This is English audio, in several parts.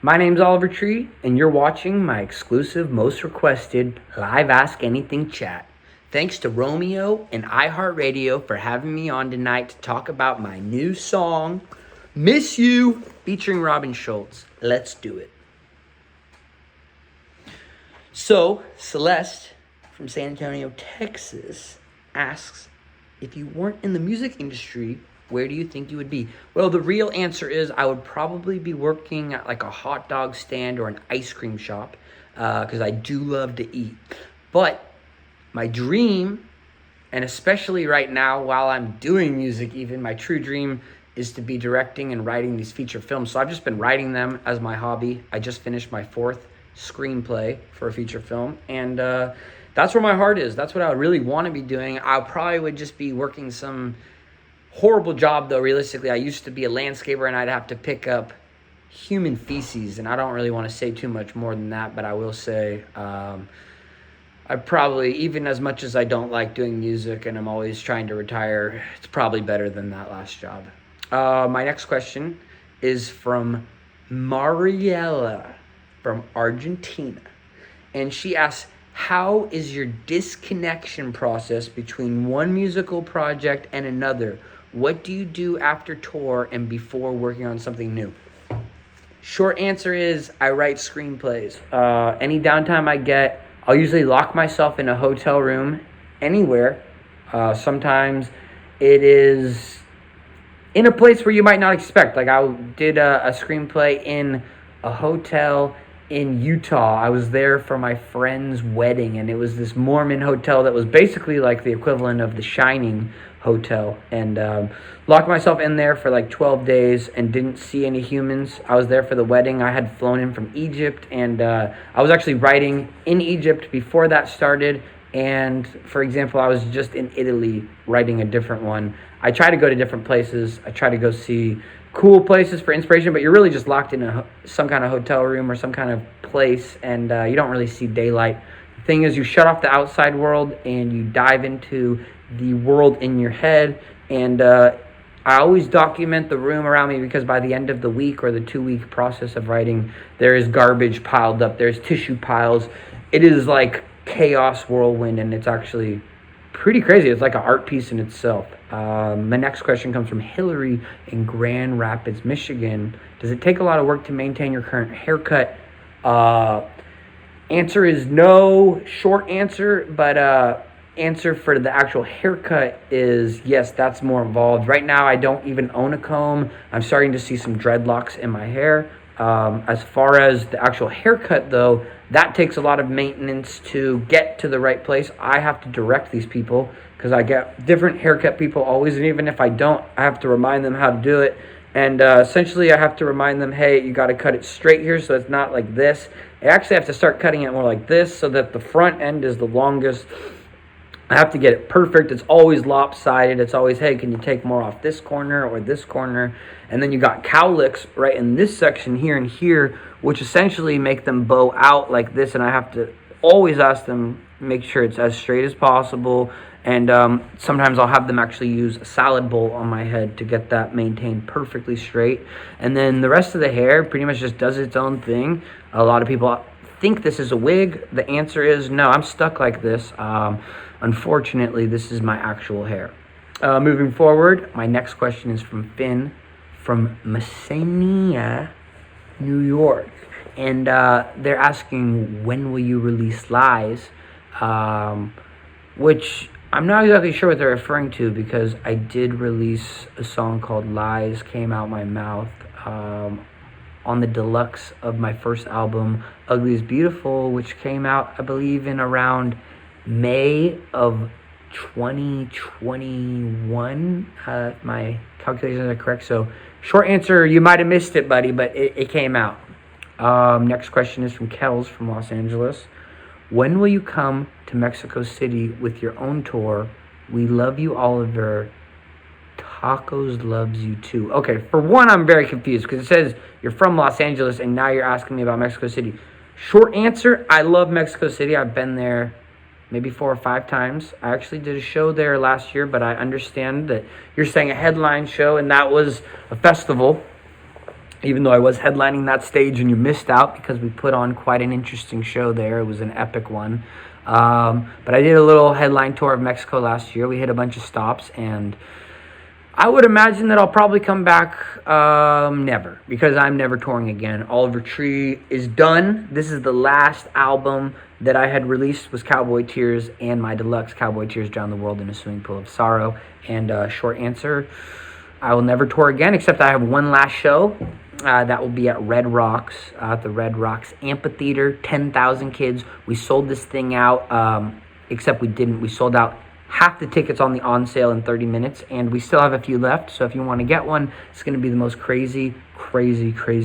My name's Oliver Tree, and you're watching my exclusive, most requested live Ask Anything chat. Thanks to Romeo and iHeartRadio for having me on tonight to talk about my new song, Miss You, featuring Robin Schultz. Let's do it. So, Celeste from San Antonio, Texas, asks, if you weren't in the music industry, where do you think you would be? Well, the real answer is I would probably be working at like a hot dog stand or an ice cream shop because I do love to eat. But my dream, and especially right now while I'm doing music even, my true dream is to be directing and writing these feature films. So I've just been writing them as my hobby. I just finished my 4th screenplay for a feature film, and that's where my heart is. That's what I really want to be doing. I probably would just be working some horrible job, though. Realistically, I used to be a landscaper, and I'd have to pick up human feces, and I don't really want to say too much more than that, but I will say I probably, even as much as I don't like doing music and I'm always trying to retire, it's probably better than that last job. My next question is from Mariella from Argentina, and she asks, how is your disconnection process between one musical project and another? What do you do after tour and before working on something new? Short answer is I write screenplays. Any downtime I get, I'll usually lock myself in a hotel room anywhere. Sometimes it is in a place where you might not expect. Like I did a screenplay in a hotel in Utah. I was there for my friend's wedding, and it was this Mormon hotel that was basically like the equivalent of the Shining hotel, and locked myself in there for like 12 days and didn't see any humans. I was there for the wedding. I had flown in from Egypt, and I was actually writing in Egypt before that started. And for example, I was just in Italy writing a different one. I try to go to different places. I try to go see cool places for inspiration, but you're really just locked in some kind of hotel room or some kind of place, and you don't really see daylight. The thing is, you shut off the outside world and you dive into the world in your head. And I always document the room around me, because by the end of the week or the 2-week process of writing, there is garbage piled up. There's tissue piles. It is like chaos whirlwind, and it's actually pretty crazy. It's like an art piece in itself. My next question comes from Hillary in Grand Rapids, Michigan. Does it take a lot of work to maintain your current haircut? Answer is no. Short answer, but answer for the actual haircut is yes, that's more involved. Right now, I don't even own a comb. I'm starting to see some dreadlocks in my hair. As far as the actual haircut, though, that takes a lot of maintenance to get to the right place. I have to direct these people because I get different haircut people always, and even if I don't, I have to remind them how to do it. And essentially, I have to remind them, hey, you got to cut it straight here so it's not like this. I actually have to start cutting it more like this so that the front end is the longest. I have to get it perfect. It's always lopsided. It's always, hey, can you take more off this corner or this corner? And then you got cowlicks right in this section here and here, which essentially make them bow out like this. And I have to always ask them, make sure it's as straight as possible. And sometimes I'll have them actually use a salad bowl on my head to get that maintained perfectly straight. And then the rest of the hair pretty much just does its own thing. A lot of people think this is a wig. The answer is no, I'm stuck like this. Unfortunately, this is my actual hair. Moving forward, my next question is from Finn from Messenia, New York. And they're asking, when will you release Lies? Which I'm not exactly sure what they're referring to, because I did release a song called Lies, Came Out My Mouth, on the deluxe of my first album, Ugly is Beautiful, which came out, I believe, in around May of 2021, if my calculations are correct. So short answer, you might have missed it, buddy, but it came out. Next question is from Kels from Los Angeles. When will you come to Mexico City with your own tour? We love you, Oliver. Tacos loves you too. Okay, for one, I'm very confused because it says you're from Los Angeles and now you're asking me about Mexico City. Short answer, I love Mexico City. I've been there maybe 4 or 5 times. I actually did a show there last year, but I understand that you're saying a headline show, and that was a festival. even though I was headlining that stage, and you missed out because we put on quite an interesting show there. It was an epic one. But I did a little headline tour of Mexico last year. We hit a bunch of stops, and I would imagine that I'll probably come back never, because I'm never touring again. Oliver Tree is done. This is the last album that I had released, was Cowboy Tears, and my deluxe Cowboy Tears Drown the World in a Swimming Pool of Sorrow. And short answer, I will never tour again, except I have one last show. That will be at Red Rocks, at the Red Rocks Amphitheater, 10,000 kids. We sold this thing out, except we didn't. We sold out half the tickets on sale in 30 minutes, and we still have a few left. So if you want to get one, it's going to be the most crazy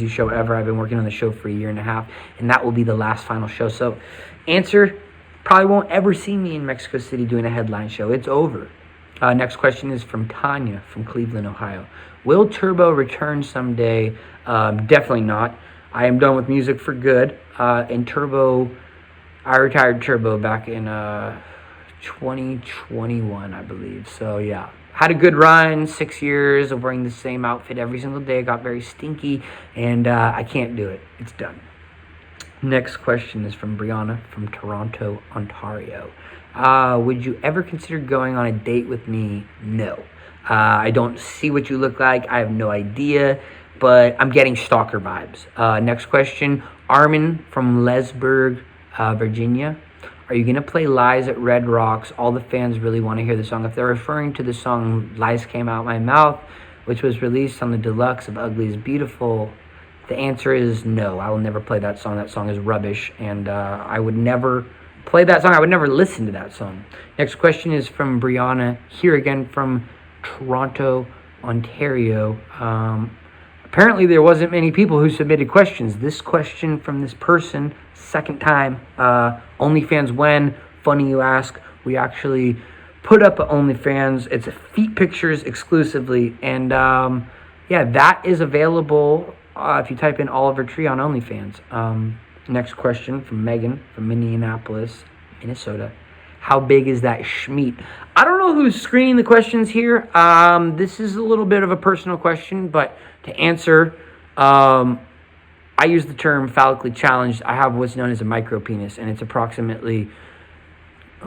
show ever. I've been working on the show for a year and a half, and that will be the last final show. So answer, probably won't ever see me in Mexico City doing a headline show. It's over. Next question is from Tanya from Cleveland, Ohio. Will Turbo return someday? Definitely not. I am done with music for good. And Turbo, I retired Turbo back in 2021, I believe. So yeah, had a good run, 6 years of wearing the same outfit every single day. Got very stinky, and I can't do it. It's done. Next question is from Brianna from Toronto, Ontario. Would you ever consider going on a date with me? No. I don't see what you look like. I have no idea, but I'm getting stalker vibes. Next question, Armin from Leesburg, Virginia. Are you going to play Lies at Red Rocks? All the fans really want to hear the song. If they're referring to the song Lies Came Out My Mouth, which was released on the deluxe of Ugly is Beautiful, the answer is no. I will never play that song. That song is rubbish, and I would never play that song. I would never listen to that song. Next question is from Brianna, here again from Toronto, Ontario. Apparently there wasn't many people who submitted questions. This question from this person, second time. OnlyFans when? Funny you ask. We actually put up an OnlyFans. It's feet pictures exclusively. And yeah, that is available if you type in Oliver Tree on OnlyFans. Next question from Megan from Minneapolis, Minnesota. How big is that schmeat? I don't know who's screening the questions here. This is a little bit of a personal question, but to answer, I use the term phallically challenged. I have what's known as a micro penis, and it's approximately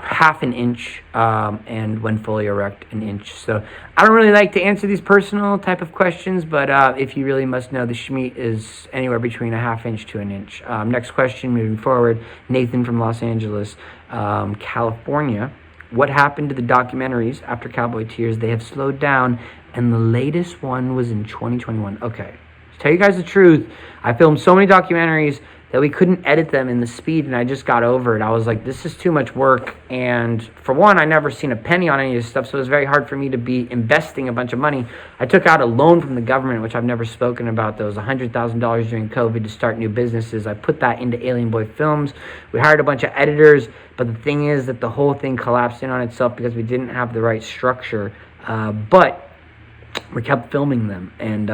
half an inch, and when fully erect, an inch. So I don't really like to answer these personal type of questions, but if you really must know, the schmeat is anywhere between a half inch to an inch. Next question, moving forward, Nathan from Los Angeles, California. What happened to the documentaries after Cowboy Tears? They have slowed down, and the latest one was in 2021. Okay, to tell you guys the truth, I filmed so many documentaries that we couldn't edit them in the speed, and I just got over it. I was like, this is too much work, and for one, I never seen a penny on any of this stuff, so it was very hard for me to be investing a bunch of money. I took out a loan from the government, which I've never spoken about. That was $100,000 during COVID to start new businesses. I put that into Alien Boy Films. We hired a bunch of editors, but the thing is that the whole thing collapsed in on itself because we didn't have the right structure, but we kept filming them, and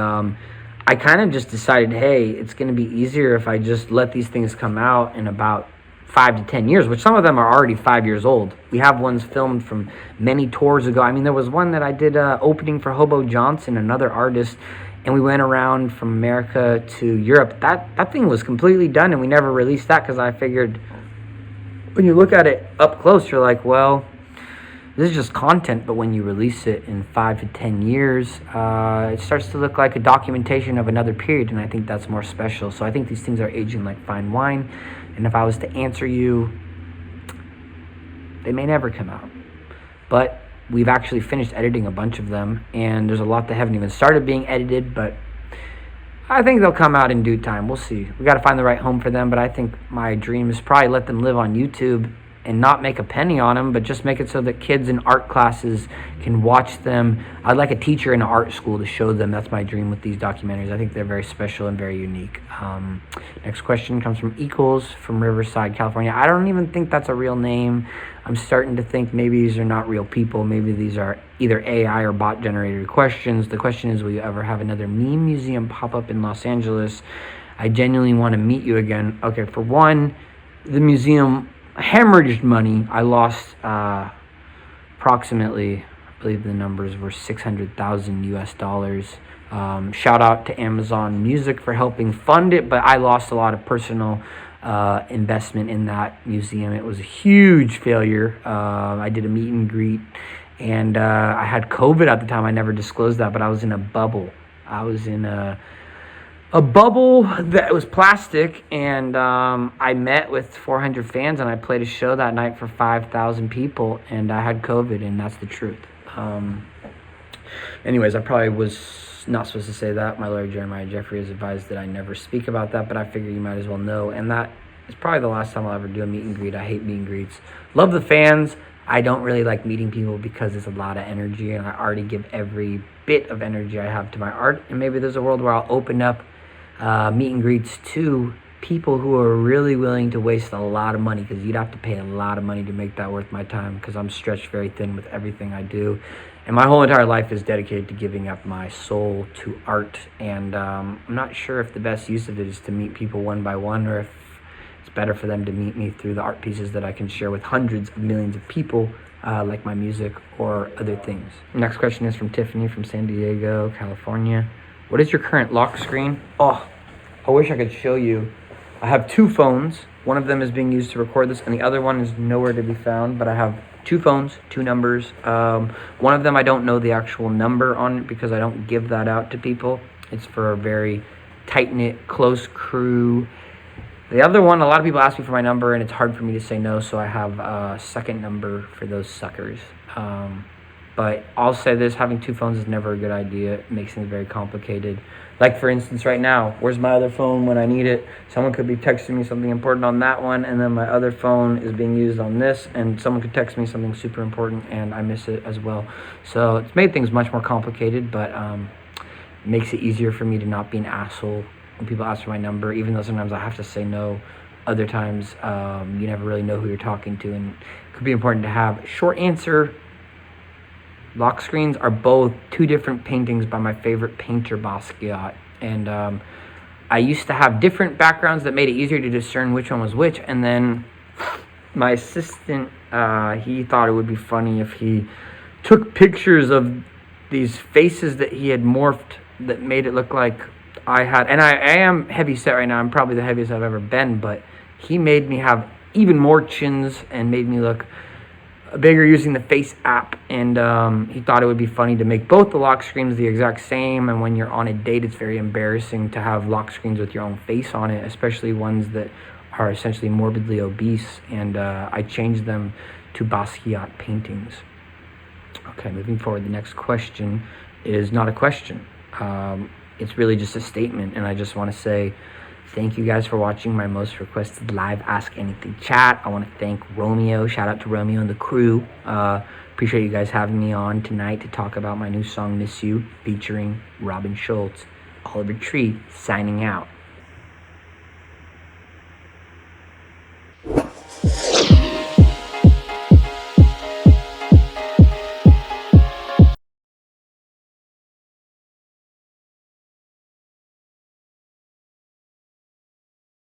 I kind of just decided, hey, it's going to be easier if I just let these things come out in about 5 to 10 years, which some of them are already 5 years old. We have ones filmed from many tours ago. I mean, there was one that I did opening for Hobo Johnson, another artist, and we went around from America to Europe. That thing was completely done, and we never released that because I figured when you look at it up close, you're like, well, this is just content, but when you release it in 5 to 10 years, it starts to look like a documentation of another period, and I think that's more special. So I think these things are aging like fine wine, and if I was to answer you, they may never come out. But we've actually finished editing a bunch of them, and there's a lot that haven't even started being edited, but I think they'll come out in due time. We'll see. We got to find the right home for them, but I think my dream is probably let them live on YouTube and not make a penny on them, but just make it so that kids in art classes can watch them. I'd like a teacher in an art school to show them. That's my dream with these documentaries. I think they're very special and very unique. Next question comes from Equals from Riverside, California. I don't even think that's a real name. I'm starting to think maybe these are not real people. Maybe these are either AI or bot-generated questions. The question is, will you ever have another meme museum pop up in Los Angeles? I genuinely want to meet you again. Okay, for one, the museum hemorrhaged money. I lost approximately, I believe the numbers were $600,000 US Shout out to Amazon Music for helping fund it, but I lost a lot of personal investment in that museum. It was a huge failure. I did a meet and greet, and I had COVID at the time. I never disclosed that, but I was in a bubble. I was in a bubble that was plastic, and I met with 400 fans, and I played a show that night for 5,000 people, and I had COVID, and that's the truth. Anyways, I probably was not supposed to say that. My lawyer, Jeremiah Jeffrey, has advised that I never speak about that, but I figure you might as well know, and that is probably the last time I'll ever do a meet and greet. I hate meet and greets. Love the fans. I don't really like meeting people because it's a lot of energy, and I already give every bit of energy I have to my art, and maybe there's a world where I'll open up meet and greets to people who are really willing to waste a lot of money, because you'd have to pay a lot of money to make that worth my time, because I'm stretched very thin with everything I do. And my whole entire life is dedicated to giving up my soul to art. And I'm not sure if the best use of it is to meet people one by one, or if it's better for them to meet me through the art pieces that I can share with hundreds of millions of people, like my music or other things. Next question is from Tiffany from San Diego, California. What is your current lock screen? Oh, I wish I could show you. I have two phones. One of them is being used to record this, and the other one is nowhere to be found, but I have two phones, two numbers. One of them I don't know the actual number on it because I don't give that out to people. It's for a very tight-knit, close crew. The other one, a lot of people ask me for my number, and it's hard for me to say no, so I have a second number for those suckers. But I'll say this, having two phones is never a good idea. It makes things very complicated. Like, for instance, right now, where's my other phone when I need it? Someone could be texting me something important on that one, and then my other phone is being used on this, and someone could text me something super important, and I miss it as well. So it's made things much more complicated, but it makes it easier for me to not be an asshole when people ask for my number, even though sometimes I have to say no. Other times, you never really know who you're talking to, and it could be important to have. Short answer, lock screens are both two different paintings by my favorite painter, Basquiat. And I used to have different backgrounds that made it easier to discern which one was which. And then my assistant, he thought it would be funny if he took pictures of these faces that he had morphed that made it look like I had. And I am heavy set right now. I'm probably the heaviest I've ever been. But he made me have even more chins and made me look bigger using the Face app, and he thought it would be funny to make both the lock screens the exact same. And when you're on a date, it's very embarrassing to have lock screens with your own face on it, especially ones that are essentially morbidly obese. And I changed them to Basquiat paintings. Okay, moving forward, the next question is not a question. It's really just a statement, and I just want to say thank you guys for watching my most requested live Ask Anything chat. I want to thank Romeo. Shout out to Romeo and the crew. Appreciate you guys having me on tonight to talk about my new song, Miss You, featuring Robin Schultz. Oliver Tree, signing out.